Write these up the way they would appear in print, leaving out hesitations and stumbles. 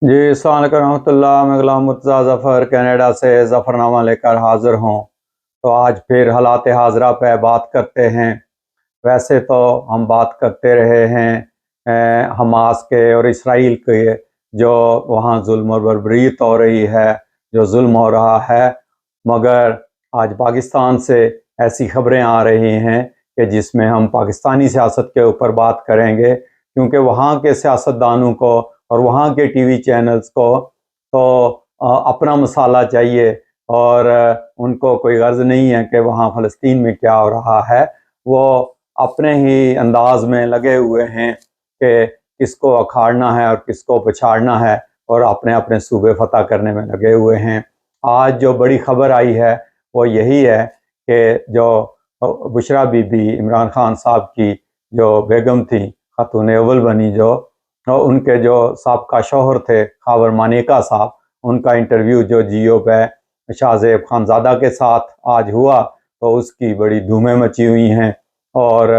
جی السلام علیکم رحمۃ اللہ، میں غلام مرتضیٰ ظفر کینیڈا سے ظفرنامہ لے کر حاضر ہوں۔ تو آج پھر حالات حاضرہ پہ بات کرتے ہیں۔ ویسے تو ہم بات کرتے رہے ہیں حماس کے اور اسرائیل کے، جو وہاں ظلم و بربریت ہو رہی ہے، جو ظلم ہو رہا ہے، مگر آج پاکستان سے ایسی خبریں آ رہی ہیں کہ جس میں ہم پاکستانی سیاست کے اوپر بات کریں گے، کیونکہ وہاں کے سیاستدانوں کو اور وہاں کے ٹی وی چینلز کو تو اپنا مسالہ چاہیے، اور ان کو کوئی غرض نہیں ہے کہ وہاں فلسطین میں کیا ہو رہا ہے۔ وہ اپنے ہی انداز میں لگے ہوئے ہیں کہ کس کو اکھاڑنا ہے اور کس کو پچھاڑنا ہے، اور اپنے اپنے صوبے فتح کرنے میں لگے ہوئے ہیں۔ آج جو بڑی خبر آئی ہے وہ یہی ہے کہ جو بشرا بی بی عمران خان صاحب کی جو بیگم تھی، خاتون اول بنی، جو ان کے جو سابقہ شوہر تھے خاور مانیکا صاحب، ان کا انٹرویو جو جیو پہ شاہ زیب خانزادہ کے ساتھ آج ہوا، تو اس کی بڑی دھومیں مچی ہوئی ہیں اور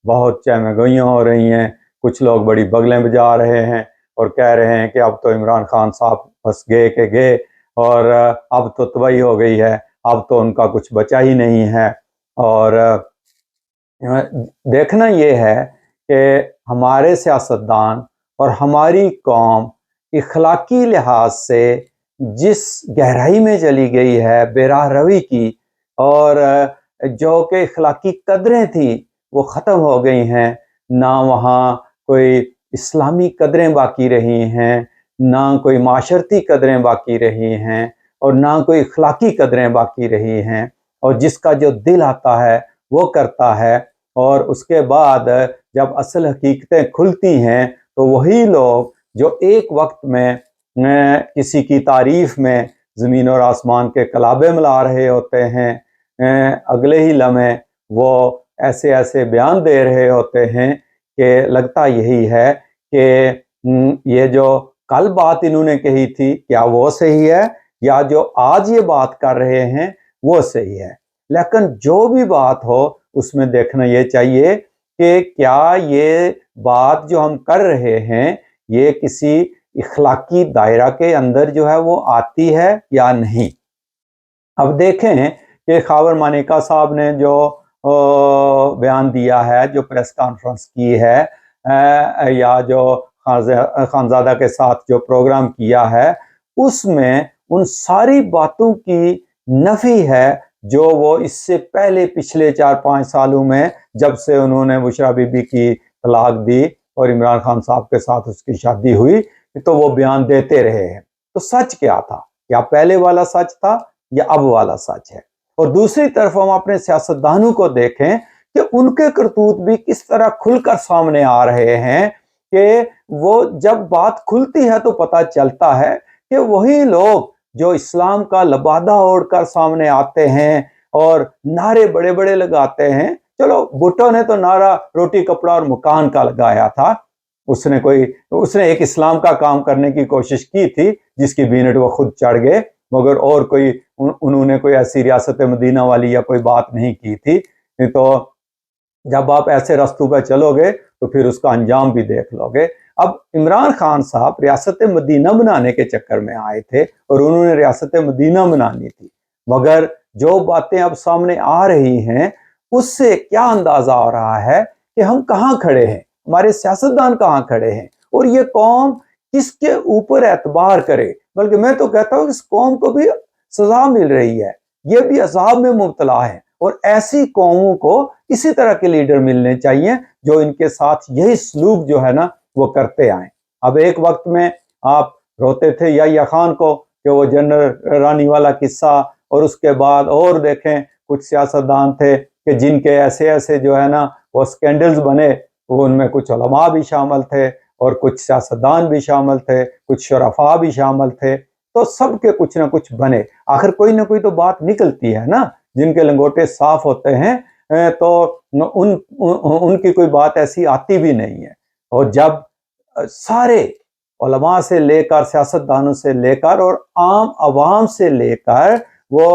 بہت چہمہ گوئیاں ہو رہی ہیں۔ کچھ لوگ بڑی بغلیں بجا رہے ہیں اور کہہ رہے ہیں کہ اب تو عمران خان صاحب بس گئے کہ گئے، اور اب تو تباہی ہو گئی ہے، اب تو ان کا کچھ بچا ہی نہیں ہے۔ اور دیکھنا یہ ہے کہ ہمارے سیاستدان اور ہماری قوم اخلاقی لحاظ سے جس گہرائی میں چلی گئی ہے بے راہ روی کی، اور جو کہ اخلاقی قدریں تھیں وہ ختم ہو گئی ہیں۔ نہ وہاں کوئی اسلامی قدریں باقی رہی ہیں، نہ کوئی معاشرتی قدریں باقی رہی ہیں، اور نہ کوئی اخلاقی قدریں باقی رہی ہیں، اور جس کا جو دل آتا ہے وہ کرتا ہے۔ اور اس کے بعد جب اصل حقیقتیں کھلتی ہیں تو وہی لوگ جو ایک وقت میں کسی کی تعریف میں زمین اور آسمان کے کلابے ملا رہے ہوتے ہیں، اگلے ہی لمحے وہ ایسے ایسے بیان دے رہے ہوتے ہیں کہ لگتا یہی ہے کہ یہ جو کل بات انہوں نے کہی تھی کیا وہ صحیح ہے، یا جو آج یہ بات کر رہے ہیں وہ صحیح ہے۔ لیکن جو بھی بات ہو اس میں دیکھنا یہ چاہیے کہ کیا یہ بات جو ہم کر رہے ہیں یہ کسی اخلاقی دائرہ کے اندر جو ہے وہ آتی ہے یا نہیں۔ اب دیکھیں کہ خاور مانیکا صاحب نے جو بیان دیا ہے، جو پریس کانفرنس کی ہے، یا جو خانزادہ کے ساتھ جو پروگرام کیا ہے، اس میں ان ساری باتوں کی نفی ہے جو وہ اس سے پہلے پچھلے 4-5 سالوں میں جب سے انہوں نے بشرا بی بی کی طلاق دی اور عمران خان صاحب کے ساتھ اس کی شادی ہوئی، تو وہ بیان دیتے رہے ہیں۔ تو سچ کیا تھا؟ کیا پہلے والا سچ تھا یا اب والا سچ ہے؟ اور دوسری طرف ہم اپنے سیاستدانوں کو دیکھیں کہ ان کے کرتوت بھی کس طرح کھل کر سامنے آ رہے ہیں کہ وہ جب بات کھلتی ہے تو پتہ چلتا ہے کہ وہی لوگ جو اسلام کا لبادہ اوڑھ کر سامنے آتے ہیں اور نعرے بڑے بڑے لگاتے ہیں۔ چلو بھٹو نے تو نعرہ روٹی کپڑا اور مکان کا لگایا تھا، اس نے ایک اسلام کا کام کرنے کی کوشش کی تھی جس کی بینٹ وہ خود چڑھ گئے، مگر اور کوئی انہوں نے کوئی ایسی ریاست مدینہ والی یا کوئی بات نہیں کی تھی۔ تو جب آپ ایسے رستوں پہ چلو گے تو پھر اس کا انجام بھی دیکھ لو گے۔ اب عمران خان صاحب ریاست مدینہ بنانے کے چکر میں آئے تھے اور انہوں نے ریاست مدینہ بنانی تھی، مگر جو باتیں اب سامنے آ رہی ہیں اس سے کیا اندازہ ہو رہا ہے کہ ہم کہاں کھڑے ہیں، ہمارے سیاستدان کہاں کھڑے ہیں، اور یہ قوم کس کے اوپر اعتبار کرے۔ بلکہ میں تو کہتا ہوں کہ اس قوم کو بھی سزا مل رہی ہے، یہ بھی عذاب میں مبتلا ہے، اور ایسی قوموں کو اسی طرح کے لیڈر ملنے چاہیے جو ان کے ساتھ یہی سلوک جو ہے نا وہ کرتے آئیں۔ اب ایک وقت میں آپ روتے تھے یا خان کو کہ وہ جنرل رانی والا قصہ، اور اس کے بعد اور دیکھیں کچھ سیاستدان تھے کہ جن کے ایسے ایسے جو ہے نا وہ سکینڈلز بنے، وہ ان میں کچھ علماء بھی شامل تھے اور کچھ سیاستدان بھی شامل تھے، کچھ شرفاء بھی شامل تھے، تو سب کے کچھ نہ کچھ بنے۔ آخر کوئی نہ کوئی تو بات نکلتی ہے نا، جن کے لنگوٹے صاف ہوتے ہیں تو ان کی کوئی بات ایسی آتی بھی نہیں ہے۔ اور جب سارے علماء سے لے کر سیاستدانوں سے لے کر اور عام عوام سے لے کر وہ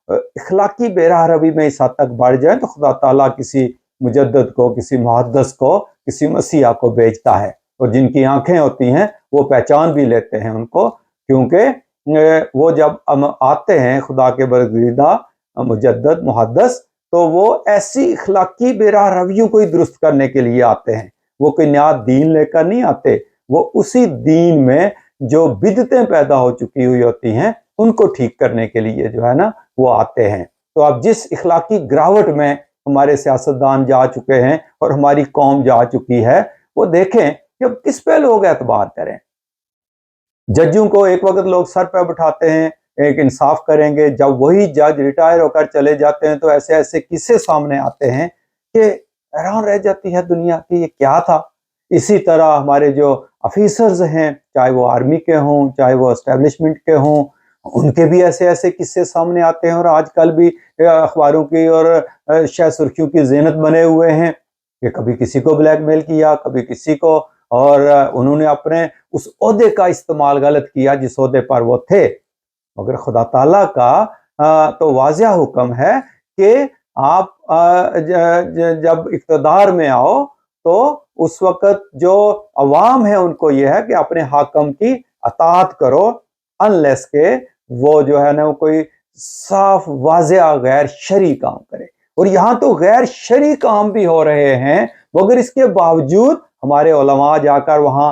اخلاقی بے راہ روی میں اس حد تک بڑھ جائیں تو خدا تعالیٰ کسی مجدد کو، کسی محدث کو، کسی مسیحا کو بھیجتا ہے، اور جن کی آنکھیں ہوتی ہیں وہ پہچان بھی لیتے ہیں ان کو، کیونکہ وہ جب آتے ہیں خدا کے برگزیدہ مجدد محدث، تو وہ ایسی اخلاقی بے راہ رویوں کو ہی درست کرنے کے لیے آتے ہیں، وہ کوئی نیا دین لے کر نہیں آتے، وہ اسی دین میں جو بدعتیں پیدا ہو چکی ہوئی ہوتی ہیں ان کو ٹھیک کرنے کے لیے جو ہے نا وہ آتے ہیں۔ تو اب جس اخلاقی گراوٹ میں ہمارے سیاستدان جا چکے ہیں اور ہماری قوم جا چکی ہے، وہ دیکھیں کہ اب کس پہ لوگ اعتبار کریں۔ ججوں کو ایک وقت لوگ سر پہ بٹھاتے ہیں، ایک انصاف کریں گے، جب وہی جج ریٹائر ہو کر چلے جاتے ہیں تو ایسے ایسے قصے سامنے آتے ہیں کہ حیران رہ جاتی ہے دنیا کہ یہ کیا تھا۔ اسی طرح ہمارے جو آفیسرز ہیں، چاہے وہ آرمی کے ہوں، چاہے وہ اسٹیبلشمنٹ کے ہوں، ان کے بھی ایسے ایسے قصے سامنے آتے ہیں، اور آج کل بھی اخباروں کی اور شہ سرخیوں کی زینت بنے ہوئے ہیں کہ کبھی کسی کو بلیک میل کیا، کبھی کسی کو، اور انہوں نے اپنے اس عہدے کا استعمال غلط کیا جس عہدے پر وہ تھے۔ مگر خدا تعالیٰ کا تو واضح حکم ہے کہ آپ جب اقتدار میں آؤ تو اس وقت جو عوام ہے ان کو یہ ہے کہ اپنے حاکم کی اطاعت کرو، انلیس کہ وہ جو ہے نا وہ کوئی صاف واضح غیر شرعی کام کرے۔ اور یہاں تو غیر شرعی کام بھی ہو رہے ہیں، مگر اس کے باوجود ہمارے علماء جا کر وہاں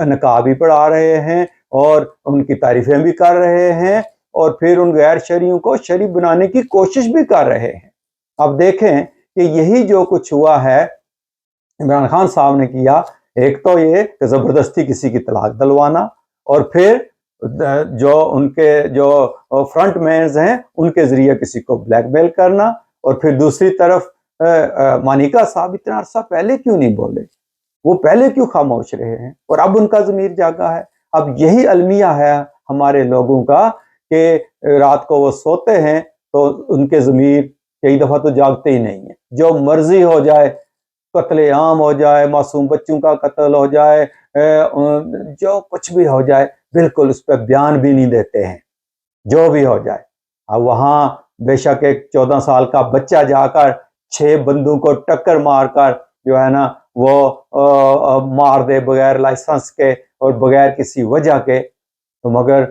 نقاب بھی پڑھا رہے ہیں اور ان کی تعریفیں بھی کر رہے ہیں، اور پھر ان غیر شرعیوں کو شرعی بنانے کی کوشش بھی کر رہے ہیں۔ اب دیکھیں کہ یہی جو کچھ ہوا ہے عمران خان صاحب نے کیا، ایک تو یہ کہ زبردستی کسی کی طلاق دلوانا، اور پھر جو ان کے جو فرنٹ مینز ہیں ان کے ذریعے کسی کو بلیک میل کرنا، اور پھر دوسری طرف مانیکا صاحب اتنا عرصہ پہلے کیوں نہیں بولے، وہ پہلے کیوں خاموش رہے ہیں، اور اب ان کا ضمیر جاگا ہے۔ اب یہی المیہ ہے ہمارے لوگوں کا کہ رات کو وہ سوتے ہیں تو ان کے ضمیر کئی دفعہ تو جاگتے ہی نہیں ہیں، جو مرضی ہو جائے، قتل عام ہو جائے، معصوم بچوں کا قتل ہو جائے، جو کچھ بھی ہو جائے، بالکل اس پہ بیان بھی نہیں دیتے ہیں، جو بھی ہو جائے۔ اب وہاں بے شک ایک 14 سال کا بچہ جا کر 6 بندوں کو ٹکر مار کر جو ہے نا وہ مار دے بغیر لائسنس کے اور بغیر کسی وجہ کے، تو مگر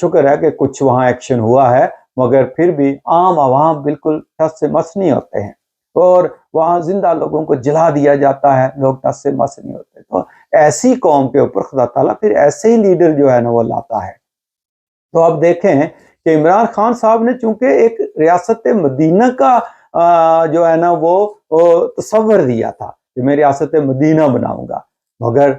شکر ہے کہ کچھ وہاں ایکشن ہوا ہے، مگر پھر بھی عام عوام بالکل ٹس سے مس نہیں ہوتے ہیں، اور وہاں زندہ لوگوں کو جلا دیا جاتا ہے، لوگ ٹس سے مس نہیں ہوتے۔ تو ایسی قوم کے اوپر خدا تعالیٰ پھر ایسے ہی لیڈر جو ہے نا وہ لاتا ہے۔ تو اب دیکھیں کہ عمران خان صاحب نے چونکہ ایک ریاست مدینہ کا جو ہے نا وہ تصور دیا تھا کہ میں ریاست مدینہ بناؤں گا، مگر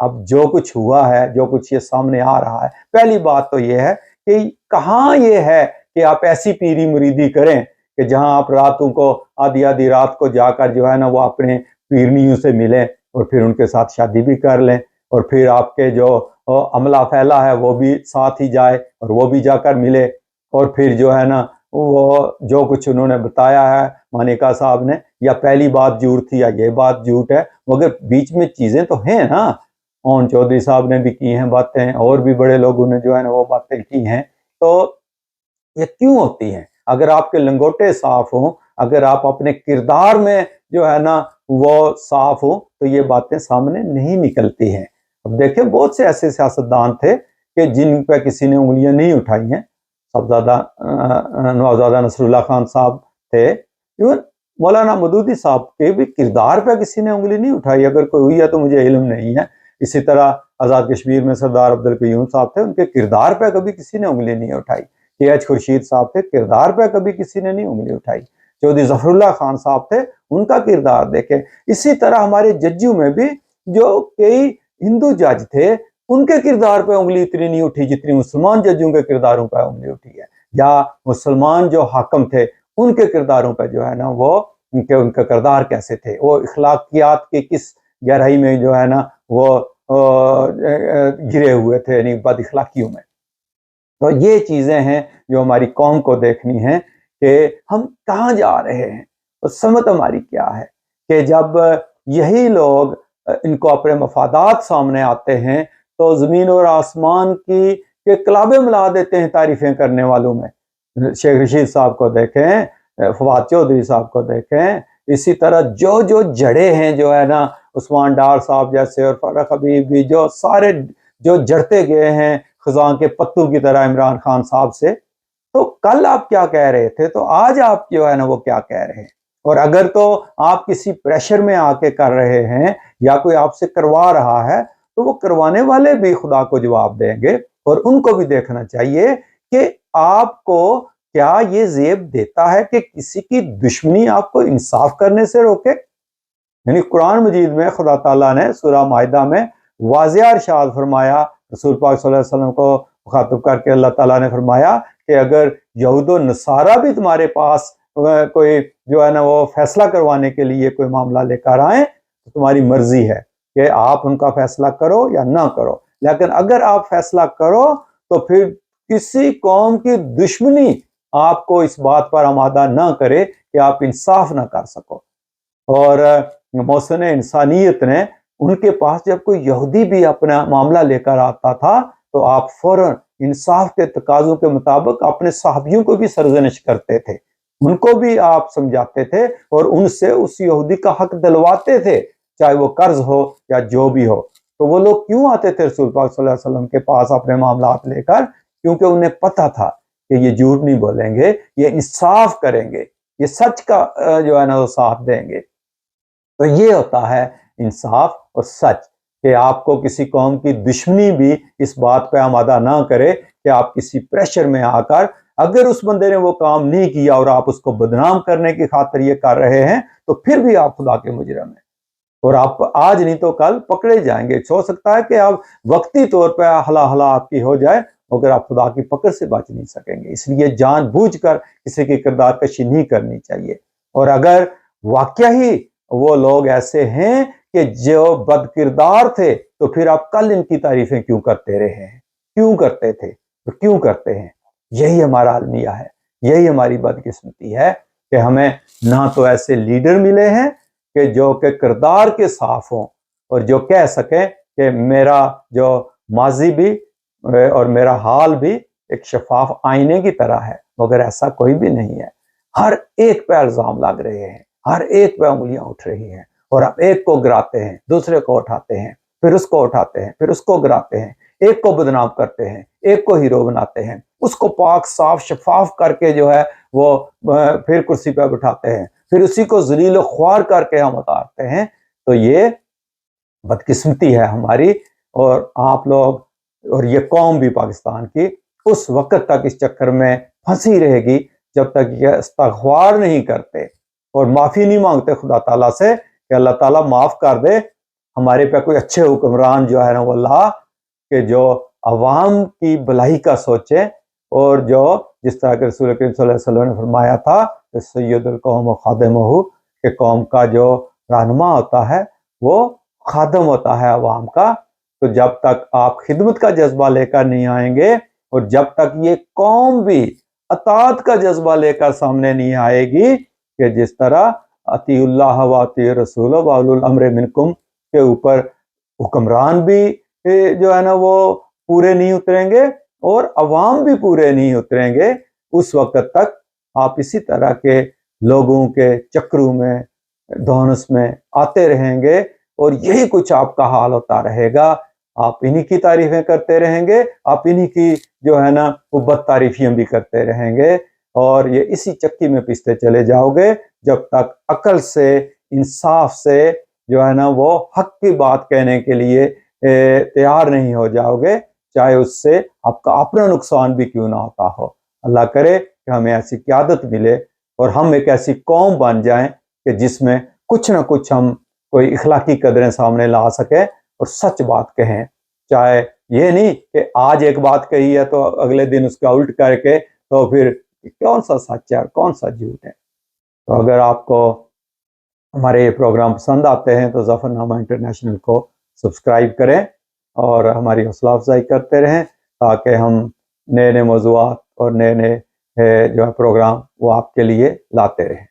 اب جو کچھ ہوا ہے، جو کچھ یہ سامنے آ رہا ہے، پہلی بات تو یہ ہے کہ کہاں یہ ہے کہ آپ ایسی پیری مریدی کریں کہ جہاں آپ راتوں کو آدھی آدھی رات کو جا کر جو ہے نا وہ اپنے پیرنیوں سے ملیں اور پھر ان کے ساتھ شادی بھی کر لیں، اور پھر آپ کے جو عملہ پھیلا ہے وہ بھی ساتھ ہی جائے اور وہ بھی جا کر ملے، اور پھر جو ہے نا وہ جو کچھ انہوں نے بتایا ہے مانیکا صاحب نے، یا پہلی بات جھوٹ تھی یا یہ بات جھوٹ ہے، مگر بیچ میں چیزیں تو ہیں نا، اون چودھری صاحب نے بھی کی ہیں باتیں، اور بھی بڑے لوگوں نے جو ہے نا وہ باتیں کی ہیں۔ تو یہ کیوں ہوتی ہیں؟ اگر آپ کے لنگوٹے صاف ہوں، اگر آپ اپنے کردار میں جو ہے نا وہ صاف ہوں، تو یہ باتیں سامنے نہیں نکلتی ہیں۔ اب دیکھیں بہت سے ایسے سیاستدان تھے کہ جن پہ کسی نے انگلیاں نہیں اٹھائی ہیں، نوزادہ نصر اللہ خان صاحب تھے، ایون مولانا مودودی صاحب کے بھی کردار پہ کسی نے انگلی نہیں اٹھائی، اگر کوئی ہوئی ہے تو مجھے علم نہیں ہے۔ اسی طرح آزاد کشمیر میں سردار عبدالقیوم صاحب تھے، ان کے کردار پہ کبھی کسی نے انگلی نہیں اٹھائی۔ کے ایچ خورشید صاحب تھے، کردار پہ کبھی کسی نے نہیں انگلی اٹھائی۔ چودھری ظفر اللہ خان صاحب تھے، ان کا کردار دیکھیں۔ اسی طرح ہمارے ججوں میں بھی جو کئی ہندو جج تھے، ان کے کردار پہ انگلی اتنی نہیں اٹھی جتنی مسلمان ججوں کے کرداروں پہ انگلی اٹھی ہے، یا مسلمان جو حاکم تھے ان کے کرداروں پہ جو ہے نا وہ ان کا کردار کیسے تھے، وہ اخلاقیات کی کس گہرائی میں جو ہے نا وہ گرے ہوئے تھے، یعنی بد اخلاقیوں میں۔ تو یہ چیزیں ہیں جو ہماری قوم کو دیکھنی ہیں کہ ہم کہاں جا رہے ہیں، اور سمت ہماری کیا ہے کہ جب یہی لوگ ان کو اپنے مفادات سامنے آتے ہیں تو زمین اور آسمان کی کلابیں ملا دیتے ہیں تعریفیں کرنے والوں میں۔ شیخ رشید صاحب کو دیکھیں، فواد چودھری صاحب کو دیکھیں، اسی طرح جو جڑے ہیں جو ہے نا عثمان ڈار صاحب جیسے اور فرق حبیب بھی، جو سارے جو جڑتے گئے ہیں خزاں کے پتوں کی طرح عمران خان صاحب سے، تو کل آپ کیا کہہ رہے تھے تو آج آپ جو ہے نا وہ کیا کہہ رہے ہیں؟ اور اگر تو آپ کسی پریشر میں آ کے کر رہے ہیں یا کوئی آپ سے کروا رہا ہے تو وہ کروانے والے بھی خدا کو جواب دیں گے، اور ان کو بھی دیکھنا چاہیے کہ آپ کو کیا یہ زیب دیتا ہے کہ کسی کی دشمنی آپ کو انصاف کرنے سے روکے؟ یعنی قرآن مجید میں خدا تعالیٰ نے سورہ مائدہ میں واضح ارشاد فرمایا، رسول پاک صلی اللہ علیہ وسلم کو مخاطب کر کے اللہ تعالیٰ نے فرمایا کہ اگر یہود و نصارہ بھی تمہارے پاس کوئی جو ہے نا وہ فیصلہ کروانے کے لیے کوئی معاملہ لے کر آئیں تو تمہاری مرضی ہے کہ آپ ان کا فیصلہ کرو یا نہ کرو، لیکن اگر آپ فیصلہ کرو تو پھر کسی قوم کی دشمنی آپ کو اس بات پر آمادہ نہ کرے کہ آپ انصاف نہ کر سکو۔ اور محسن انسانیت نے ان کے پاس جب کوئی یہودی بھی اپنا معاملہ لے کر آتا تھا تو آپ فوراً انصاف کے تقاضوں کے مطابق اپنے صحابیوں کو بھی سرزنش کرتے تھے، ان کو بھی آپ سمجھاتے تھے اور ان سے اس یہودی کا حق دلواتے تھے، چاہے وہ قرض ہو یا جو بھی ہو۔ تو وہ لوگ کیوں آتے تھے رسول پاک صلی اللہ علیہ وسلم کے پاس اپنے معاملات لے کر؟ کیونکہ انہیں پتہ تھا کہ یہ جھوٹ نہیں بولیں گے، یہ انصاف کریں گے، یہ سچ کا جو ہے نا وہ ساتھ دیں گے۔ تو یہ ہوتا ہے انصاف اور سچ، کہ آپ کو کسی قوم کی دشمنی بھی اس بات پہ آمادہ نہ کرے کہ آپ کسی پریشر میں آ کر، اگر اس بندے نے وہ کام نہیں کیا اور آپ اس کو بدنام کرنے کی خاطر یہ کر رہے ہیں تو پھر بھی آپ خدا کے مجرم ہیں، اور آپ آج نہیں تو کل پکڑے جائیں گے۔ ہو سکتا ہے کہ آپ وقتی طور پہ ہلا ہلا آپ کی ہو جائے مگر آپ خدا کی پکڑ سے بچ نہیں سکیں گے، اس لیے جان بوجھ کر کسی کی کردار کشی نہیں کرنی چاہیے۔ اور اگر واقعہ ہی وہ لوگ ایسے ہیں کہ جو بد کردار تھے تو پھر آپ کل ان کی تعریفیں کیوں کرتے رہے ہیں؟ کیوں کرتے تھے تو کیوں کرتے ہیں؟ یہی ہمارا المیہ ہے، یہی ہماری بدقسمتی ہے کہ ہمیں نہ تو ایسے لیڈر ملے ہیں کہ جو کہ کردار کے صاف ہوں اور جو کہہ سکیں کہ میرا جو ماضی بھی اور میرا حال بھی ایک شفاف آئینے کی طرح ہے، مگر ایسا کوئی بھی نہیں ہے۔ ہر ایک پہ الزام لگ رہے ہیں، ہر ایک پہ انگلیاں اٹھ رہی ہیں، اور ہم ایک کو گراتے ہیں، دوسرے کو اٹھاتے ہیں، پھر اس کو اٹھاتے ہیں، پھر اس کو گراتے ہیں، ایک کو بدنام کرتے ہیں، ایک کو ہیرو بناتے ہیں، اس کو پاک صاف شفاف کر کے جو ہے وہ پھر کرسی پہ بٹھاتے ہیں، پھر اسی کو ذلیل و خوار کر کے ہم اتارتے ہیں۔ تو یہ بدقسمتی ہے ہماری، اور آپ لوگ اور یہ قوم بھی پاکستان کی اس وقت تک اس چکر میں پھنسی رہے گی جب تک یہ استغفار نہیں کرتے اور معافی نہیں مانگتے خدا تعالیٰ سے کہ اللہ تعالیٰ معاف کر دے، ہمارے پہ کوئی اچھے حکمران جو ہے نا وہ لا کہ جو عوام کی بھلائی کا سوچے، اور جو جس طرح کہ رسول کریم صلی اللہ علیہ وسلم نے فرمایا تھا کہ سید القوم و خادمہ، کہ قوم کا جو رہنما ہوتا ہے وہ خادم ہوتا ہے عوام کا۔ تو جب تک آپ خدمت کا جذبہ لے کر نہیں آئیں گے اور جب تک یہ قوم بھی اطاعت کا جذبہ لے کر سامنے نہیں آئے گی کہ جس طرح اطیع اللہ و اطیع رسول و اولو الامر منکم کے اوپر حکمران بھی جو ہے نا وہ پورے نہیں اتریں گے اور عوام بھی پورے نہیں اتریں گے، اس وقت تک آپ اسی طرح کے لوگوں کے چکروں میں دھونس میں آتے رہیں گے، اور یہی کچھ آپ کا حال ہوتا رہے گا۔ آپ انہی کی تعریفیں کرتے رہیں گے، آپ انہی کی جو ہے نا وہ بد تعریفیاں بھی کرتے رہیں گے، اور یہ اسی چکی میں پستے چلے جاؤ گے جب تک عقل سے، انصاف سے جو ہے نا وہ حق کی بات کہنے کے لیے تیار نہیں ہو جاؤ گے، چاہے اس سے آپ کا اپنا نقصان بھی کیوں نہ ہوتا ہو۔ اللہ کرے کہ ہمیں ایسی قیادت ملے اور ہم ایک ایسی قوم بن جائیں کہ جس میں کچھ نہ کچھ ہم کوئی اخلاقی قدریں سامنے لا سکیں اور سچ بات کہیں، چاہے یہ نہیں کہ آج ایک بات کہی ہے تو اگلے دن اس کا الٹ کر کے تو پھر کون سا سچ ہے اور کون سا جھوٹ ہے۔ تو اگر آپ کو ہمارے یہ پروگرام پسند آتے ہیں تو ظفر نامہ انٹرنیشنل کو سبسکرائب کریں اور ہماری حوصلہ افزائی کرتے رہیں تاکہ ہم نئے نئے موضوعات اور نئے نئے جو ہے پروگرام وہ آپ کے لیے لاتے رہیں۔